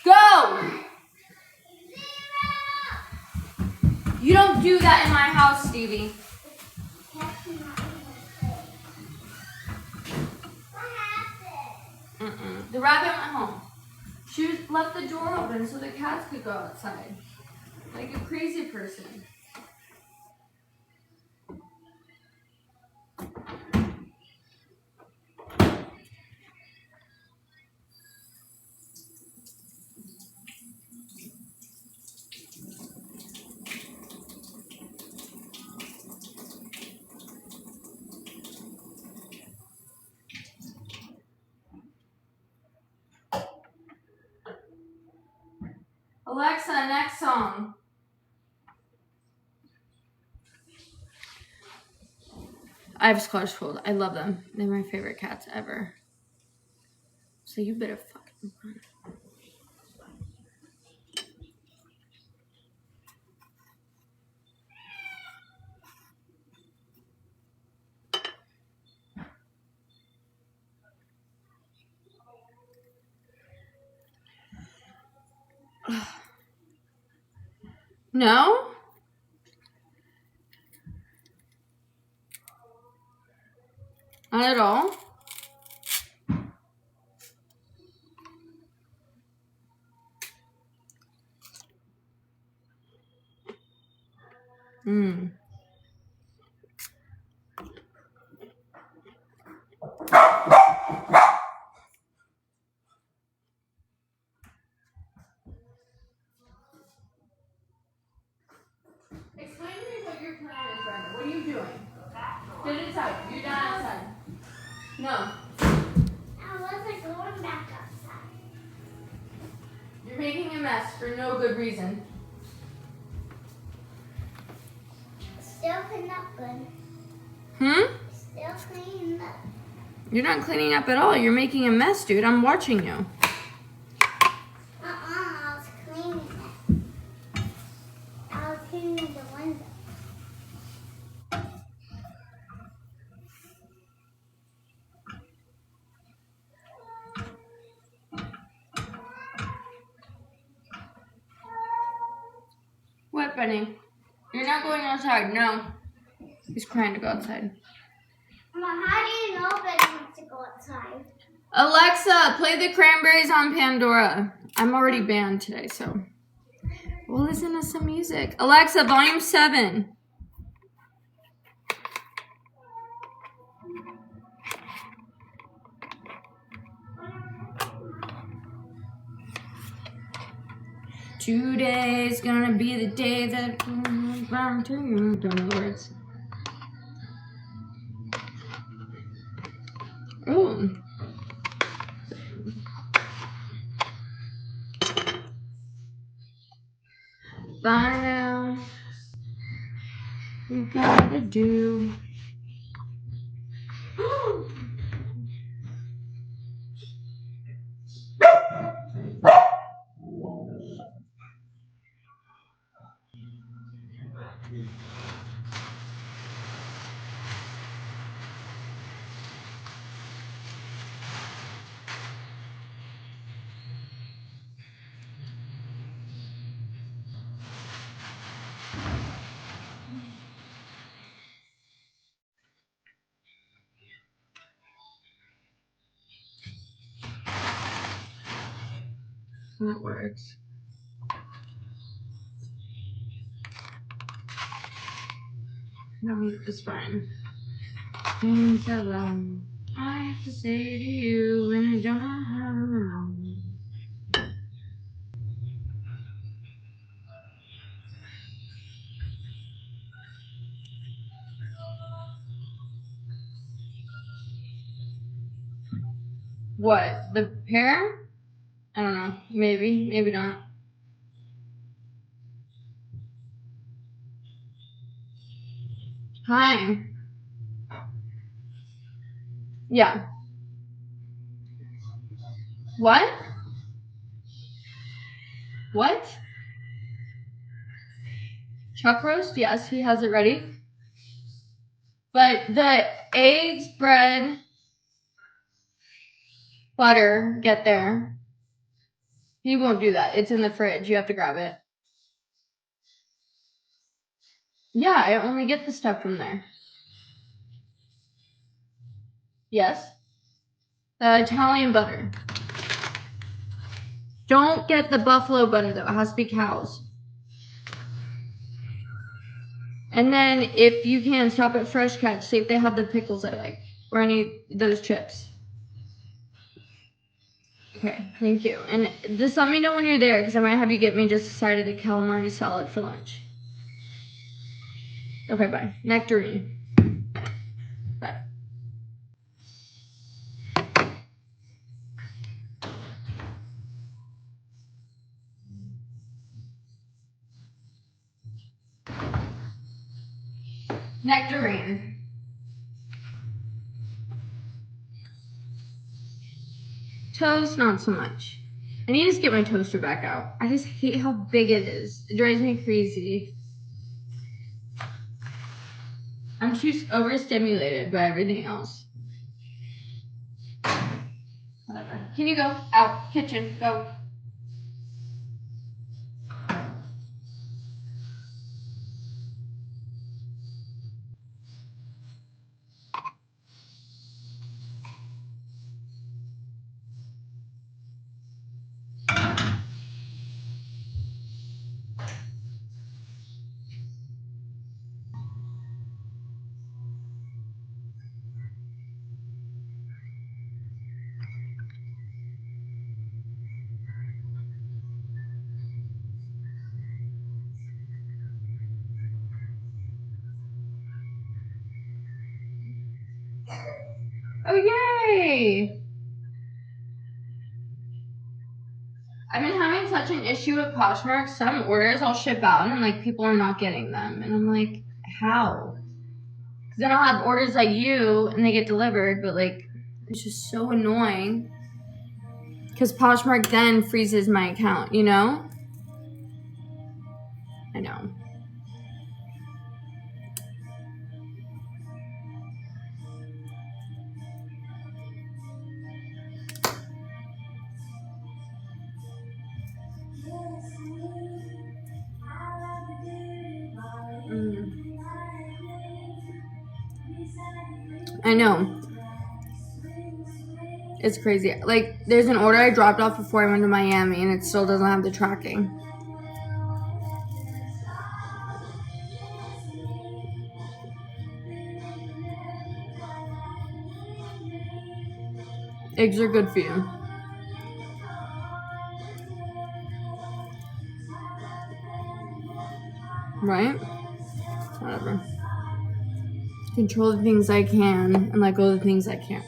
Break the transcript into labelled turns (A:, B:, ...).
A: Go! You don't do that in my house, Stevie. The rabbit went home. She left the door open so the cats could go outside. Like a crazy person. Alexa, next song. I have Scottish Fold. I love them. They're my favorite cats ever. So you better fucking run. No? Not at all? Explain to me what your plan is, Brenda. What are you doing? Get inside. You're done outside. No.
B: I wasn't going back outside.
A: You're making a mess for no good reason.
B: Still clean up good. Still cleaning up.
A: You're not cleaning up at all. You're making a mess, dude. I'm watching you.
B: I was cleaning it. I was cleaning the window.
A: What, Bunny? You're not going outside. No. He's crying to go outside.
B: Mama, how do you know Betty wants to go outside?
A: Alexa, play the Cranberries on Pandora. I'm already banned today, so we'll listen to some music. Alexa, volume 7. Today's gonna be the day that I'm bound to you. Don't know the words. Oh. By now, you gotta do. That works. No, it's fine. Things that I have to say to you when I don't know how. What? The hair? I don't know. Maybe. Maybe not. Hi. Yeah. What? What? Chuck roast? Yes, he has it ready. But the eggs, bread, butter get there. He won't do that. It's in the fridge. You have to grab it. Yeah, I only get the stuff from there. Yes? The Italian butter. Don't get the buffalo butter, though. It has to be cow's. And then, if you can, stop at Fresh Catch. See if they have the pickles I like. Or any those chips. Okay, thank you. And just let me know when you're there, because I might have you get me just decided a calamari salad for lunch. Okay, bye. Nectarine. Bye. Nectarine. Toast, not so much. I need to just get my toaster back out. I just hate how big it is. It drives me crazy. I'm too overstimulated by everything else. Whatever. Can you go? Out. Kitchen. Go. Oh, yay! I've been having such an issue with Poshmark. Some orders I'll ship out and like people are not getting them. And I'm like, how? Because then I'll have orders like you and they get delivered, but like it's just so annoying. Because Poshmark then freezes my account, you know? I know. I know. It's crazy. Like, there's an order I dropped off before I went to Miami, and it still doesn't have the tracking. Eggs are good for you. Right? Whatever. Control the things I can and let go of the things I can't.